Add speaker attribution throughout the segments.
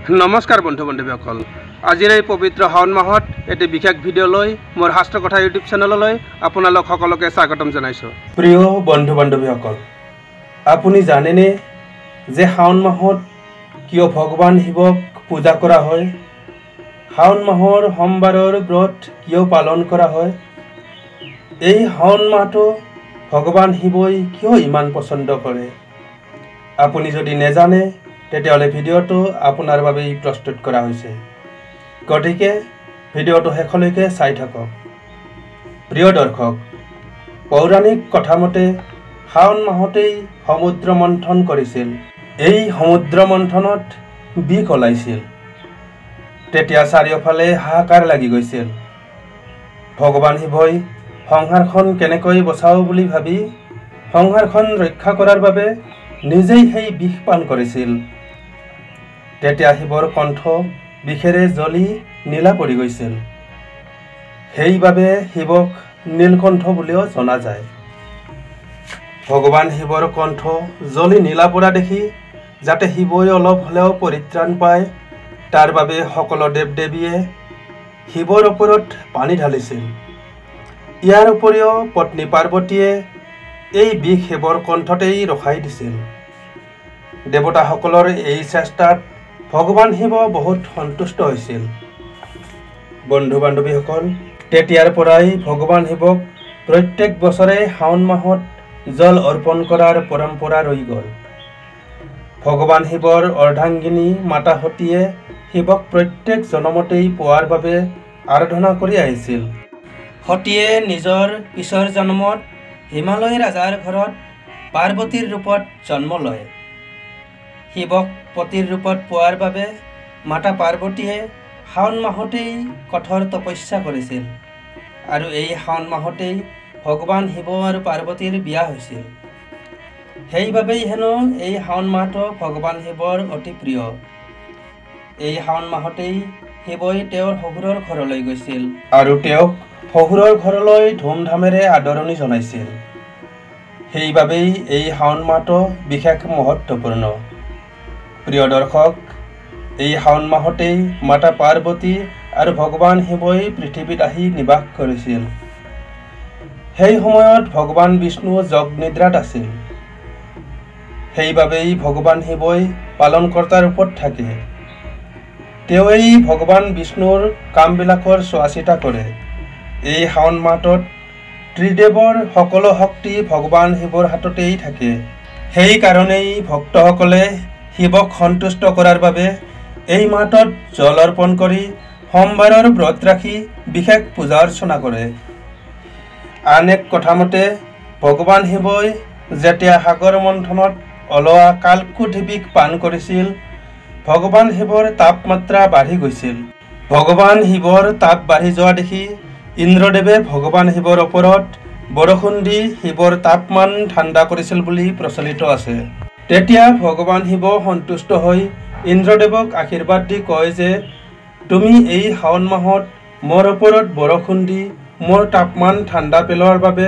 Speaker 1: নমস্কাৰ বন্ধু বান্ধৱীসকল, আজিৰ এই পবিত্ৰ শাওণ মাহত এটি বিশেষ ভিডিঅ' লৈ মোৰ শাস্ত্ৰ কথা ইউটিউব চেনেললৈ আপোনালোক সকলোকে স্বাগতম জনাইছোঁ। প্ৰিয় বন্ধু বান্ধৱীসকল, আপুনি জানেনে যে শাওণ মাহত কিয় ভগৱান শিৱক পূজা কৰা হয়? শাওণ মাহৰ সোমবাৰৰ ব্ৰত কিয় পালন কৰা হয়? এই শাওণ মাহটো ভগৱান শিৱই কিয় ইমান পচন্দ কৰে? আপুনি যদি নেজানে তেতিয়াহ'লে ভিডিঅ'টো আপোনাৰ বাবেই প্ৰস্তুত কৰা হৈছে, গতিকে ভিডিঅ'টো শেষলৈকে চাই থাকক। প্ৰিয় দৰ্শক, পৌৰাণিক কথামতে শাওণ মাহতেই সমুদ্ৰ মন্থন কৰিছিল। এই সমুদ্ৰ মন্থনত বিষ ওলাইছিল। তেতিয়া চাৰিওফালে হাহাকাৰ লাগি গৈছিল। ভগৱান শিৱই সংসাৰখন কেনেকৈ বচাওঁ বুলি ভাবি সংসাৰখন ৰক্ষা কৰাৰ বাবে নিজেই সেই বিষ পান কৰিছিল। তেতিয়া শিৱৰ কণ্ঠ বিষেৰে জ্বলি নীলা পৰি গৈছিল। সেইবাবে শিৱক নীলকণ্ঠ বুলিও জনা যায়। ভগৱান শিৱৰ কণ্ঠ জ্বলি নীলা পৰা দেখি যাতে শিৱই অলপ হ'লেও পৰিত্ৰাণ পায়, তাৰ বাবে সকলো দেৱ দেৱীয়ে শিৱৰ ওপৰত পানী ঢালিছিল। ইয়াৰ উপৰিও পত্নী পাৰ্বতীয়ে এই বিষ শিৱৰ কণ্ঠতেই ৰখাই দিছিল। দেৱতাসকলৰ এই চেষ্টাত ভগৱান শিৱ বহুত সন্তুষ্ট হৈছিল। বন্ধু বান্ধৱীসকল, তেতিয়াৰ পৰাই ভগৱান শিৱক প্ৰত্যেক বছৰে শাওণ মাহত জল অৰ্পণ কৰাৰ পৰম্পৰা ৰৈ গ'ল। ভগৱান শিৱৰ অৰ্ধাংগিনী মাতা সতীয়ে শিৱক প্ৰত্যেক জনমতেই পোৱাৰ বাবে আৰাধনা কৰি আহিছিল। সতীয়ে নিজৰ পিছৰ জন্মত হিমালয় ৰাজাৰ ঘৰত পাৰ্বতীৰ ৰূপত জন্ম লয়। শিৱক পতিৰ ৰূপত পোৱাৰ বাবে মাতা পাৰ্বতীয়ে শাওণ মাহতেই কঠোৰ তপস্যা কৰিছিল আৰু এই শাওণ মাহতেই ভগৱান শিৱ আৰু পাৰ্বতীৰ বিয়া হৈছিল। সেইবাবেই হেনো এই শাওণ মাহটো ভগৱান শিৱৰ অতি প্ৰিয়। এই শাওণ মাহতেই শিৱই তেওঁৰ শহুৰৰ ঘৰলৈ গৈছিল আৰু তেওঁক শহুৰৰ ঘৰলৈ ধুমধামেৰে আদৰণি জনাইছিল। সেইবাবেই এই শাওণ মাহটো বিশেষ মহত্বপূৰ্ণ। প্ৰিয় দৰ্শক, এই শাওণ মাহতেই মাতা পাৰ্বতী আৰু ভগৱান শিৱই পৃথিৱীত আহি নিবাস কৰিছিল। সেই সময়ত ভগৱান বিষ্ণু যোগ নিদ্ৰাত আছিল। সেইবাবেই ভগৱান শিৱই পালনকৰ্তাৰ ৰূপত থাকে। তেওঁৱেই ভগৱান বিষ্ণুৰ কামবিলাকৰ চোৱা চিতা কৰে। এই শাওণ মাহটোত ত্ৰিদেৱৰ সকলো শক্তি ভগৱান শিৱৰ হাততেই থাকে। সেইকাৰণেই ভক্তসকলে শিৱক সন্তুষ্ট কৰাৰ বাবে এই মাহটোত জল অৰ্পণ কৰি সোমবাৰৰ ব্ৰত ৰাখি বিশেষ পূজা অৰ্চনা কৰে। আন এক কথামতে ভগৱান শিৱই যেতিয়া সাগৰ মন্থনত ওলোৱা কালকুট বিষ পান কৰিছিল, ভগৱান শিৱৰ তাপমাত্ৰা বাঢ়ি গৈছিল। ভগৱান শিৱৰ তাপ বাঢ়ি যোৱা দেখি ইন্দ্ৰদেৱে ভগৱান শিৱৰ ওপৰত বৰষুণ দি শিৱৰ তাপমান ঠাণ্ডা কৰিছিল বুলি প্ৰচলিত আছে। তেতিয়া ভগৱান শিৱ সন্তুষ্ট হৈ ইন্দ্ৰদেৱক আশীৰ্বাদ দি কয় যে, তুমি এই শাওণ মাহত মোৰ ওপৰত বৰষুণ দি মোৰ তাপমান ঠাণ্ডা পেলোৱাৰ বাবে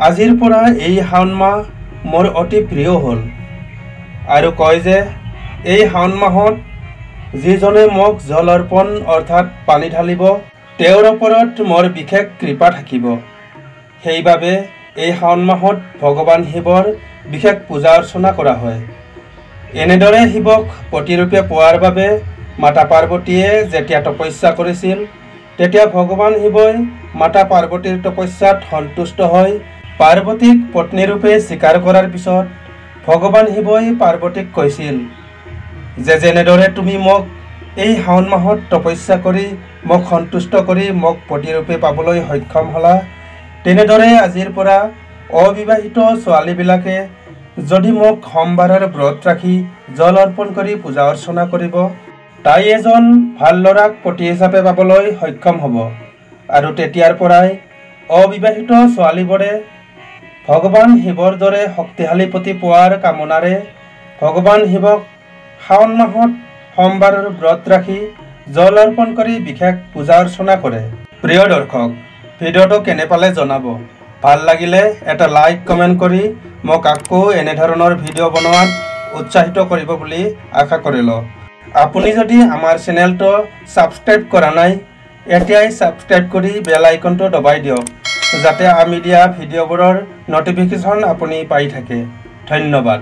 Speaker 1: আজিৰ পৰা এই শাওণ মাহ মোৰ অতি প্ৰিয় হ'ল, আৰু কয় যে এই শাওণ মাহত যিজনে মোক জল অৰ্পণ অৰ্থাৎ পানী ঢালিব, তেওঁৰ ওপৰত মোৰ বিশেষ কৃপা থাকিব। সেইবাবে এই শাওণ মাহত ভগৱান শিৱৰ বিশেষ পূজা অৰ্চনা কৰা হয়। এনেদৰে শিৱক পতিৰূপে পোৱাৰ বাবে মাতা পাৰ্বতীয়ে যেতিয়া তপস্যা কৰিছিল, তেতিয়া ভগৱান শিৱই মাতা পাৰ্বতীৰ তপস্যাত সন্তুষ্ট হৈ পাৰ্বতীক পত্নীৰূপে স্বীকাৰ কৰাৰ পিছত ভগৱান শিৱই পাৰ্বতীক কৈছিল যে, যেনেদৰে তুমি মোক এই শাওণ মাহত তপস্যা কৰি মোক সন্তুষ্ট কৰি মোক পতিৰূপে পাবলৈ সক্ষম হ'লা, তেনেদৰে আজিৰ পৰা অবিবাহিত ছোৱালীবিলাকে যদি মোক সোমবাৰৰ ব্ৰত ৰাখি জল অৰ্পণ কৰি পূজা অৰ্চনা কৰিব, তাই এজন ভাল ল'ৰাক পতি হিচাপে পাবলৈ সক্ষম হ'ব। আৰু তেতিয়াৰ পৰাই অবিবাহিত ছোৱালীবোৰে ভগৱান শিৱৰ দৰে শক্তিশালী পতি পোৱাৰ কামনাৰে ভগৱান শিৱক শাওণ মাহত সোমবাৰৰ ব্ৰত ৰাখি জল অৰ্পণ কৰি বিশেষ পূজা অৰ্চনা কৰে। প্ৰিয় দৰ্শক, ভিডিঅ'টো কেনে পালে জনাব। ভাল লাগিলে এটা লাইক কমেণ্ট কৰি মোক আকৌ এনেধৰণৰ ভিডিঅ' বনোৱাত উৎসাহিত কৰিব বুলি আশা কৰিলোঁ। আপুনি যদি আমাৰ চেনেলটো ছাবস্ক্ৰাইব কৰা নাই এতিয়াই ছাবস্ক্ৰাইব কৰি বেল আইকনটো দবাই দিয়ক যাতে আমি দিয়া ভিডিঅ'বোৰৰ নটিফিকেশ্যন আপুনি পাই থাকে। ধন্যবাদ।